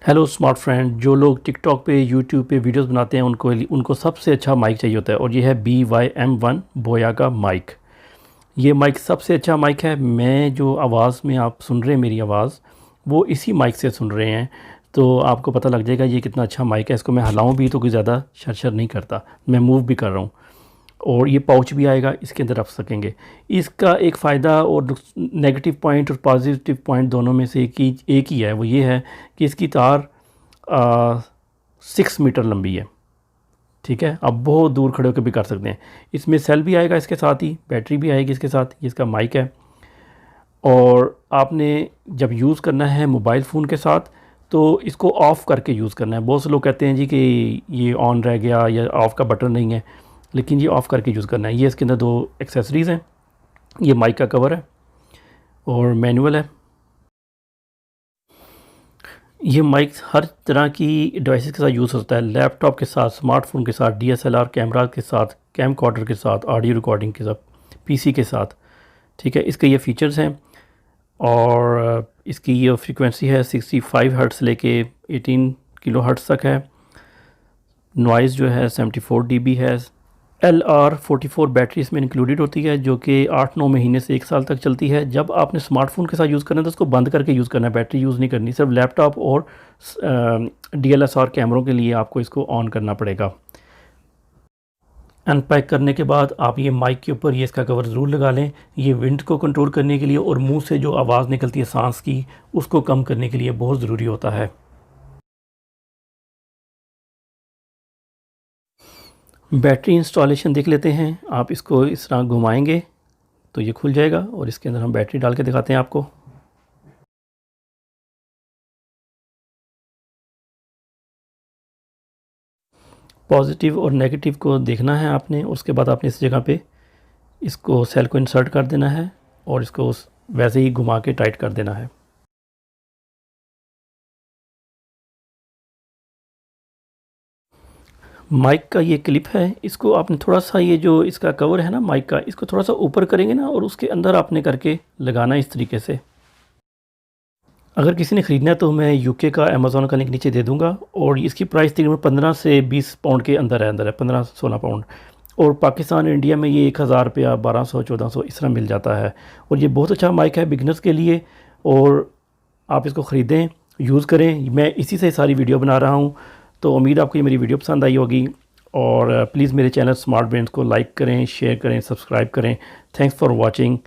Hello smart friend. जो लोग TikTok पे यूट्यूब पे वीडियोस बनाते हैं उनको उनको सबसे अच्छा माइक चाहिए होता है और ये है BYM1 बोया का माइक। ये माइक सबसे अच्छा माइक है। मैं जो आवाज़ में आप सुन रहे हैं मेरी आवाज़ वो इसी माइक से सुन रहे हैं, तो आपको पता लग जाएगा ये कितना अच्छा माइक है। इसको मैं हिलाऊं भी तो कोई ज़्यादा शर नहीं करता, मैं मूव भी कर रहा हूँ। और ये पाउच भी आएगा, इसके अंदर रख सकेंगे। इसका एक फ़ायदा और नेगेटिव पॉइंट और पॉजिटिव पॉइंट दोनों में से एक ही है, वो ये है कि इसकी तार 6 मीटर लंबी है। ठीक है, आप बहुत दूर खड़े होकर भी कर सकते हैं। इसमें सेल भी आएगा, इसके साथ ही बैटरी भी आएगी इसके साथ। ये इसका माइक है। और आपने जब यूज़ करना है मोबाइल फ़ोन के साथ तो इसको ऑफ़ करके यूज़ करना है। बहुत से लोग कहते हैं जी कि ये ऑन रह गया या ऑफ़ का बटन नहीं है, लेकिन ये ऑफ़ करके यूज़ करना है। ये इसके अंदर दो एक्सेसरीज़ हैं। ये माइक का कवर है और मैनुअल है। ये माइक हर तरह की डिवाइसेस के साथ यूज़ होता है, लैपटॉप के साथ, स्मार्टफोन के साथ, DSLR कैमरा के साथ, कैमकॉर्डर के साथ, ऑडियो रिकॉर्डिंग के साथ, PC के साथ। ठीक है, इसके ये फ़ीचर्स हैं। और इसकी ये फ्रीक्वेंसी है 65 हर्ट्ज़ से लेके 18 किलो हर्ट्ज़ तक है। नॉइज़ जो है 74 dB है। LR44 बैटरी इसमें इंक्लूडेड होती है, जो कि 8-9 महीने से 1 साल तक चलती है। जब आपने स्मार्टफोन के साथ यूज़ करना है तो उसको बंद करके यूज़ करना है, बैटरी यूज़ नहीं करनी। सिर्फ लैपटॉप और DSLR कैमरों के लिए आपको इसको ऑन करना पड़ेगा। अनपैक करने के बाद आप ये माइक के ऊपर ये इसका कवर ज़रूर लगा लें। ये विंड को कंट्रोल करने के लिए और मुंह से जो आवाज़ निकलती है सांस की, उसको कम करने के लिए बहुत ज़रूरी होता है। बैटरी इंस्टॉलेशन देख लेते हैं। आप इसको इस तरह घुमाएंगे तो ये खुल जाएगा और इसके अंदर हम बैटरी डाल के दिखाते हैं आपको। पॉजिटिव और नेगेटिव को देखना है आपने। उसके बाद आपने इस जगह पे इसको सेल को इंसर्ट कर देना है और इसको वैसे ही घुमा के टाइट कर देना है। माइक का ये क्लिप है, इसको आपने थोड़ा सा, ये जो इसका कवर है ना माइक का, इसको थोड़ा सा ऊपर करेंगे ना और उसके अंदर आपने करके लगाना है इस तरीके से। अगर किसी ने ख़रीदना है तो मैं UK का अमेज़ॉन का लिंक नीचे दे दूंगा। और इसकी प्राइस तकरीबन 15 से 20 पाउंड के अंदर है 15-16 पाउंड। और पाकिस्तान इंडिया में ये 1000 रुपया, 1200-1400 इस तरह मिल जाता है। और ये बहुत अच्छा माइक है बिगनर्स के लिए। और आप इसको ख़रीदें, यूज़ करें। मैं इसी से सारी वीडियो बना रहा हूँ, तो उम्मीद आपको ये मेरी वीडियो पसंद आई होगी। और प्लीज़ मेरे चैनल स्मार्ट ब्रेन्स को लाइक करें, शेयर करें, सब्सक्राइब करें। Thanks for watching.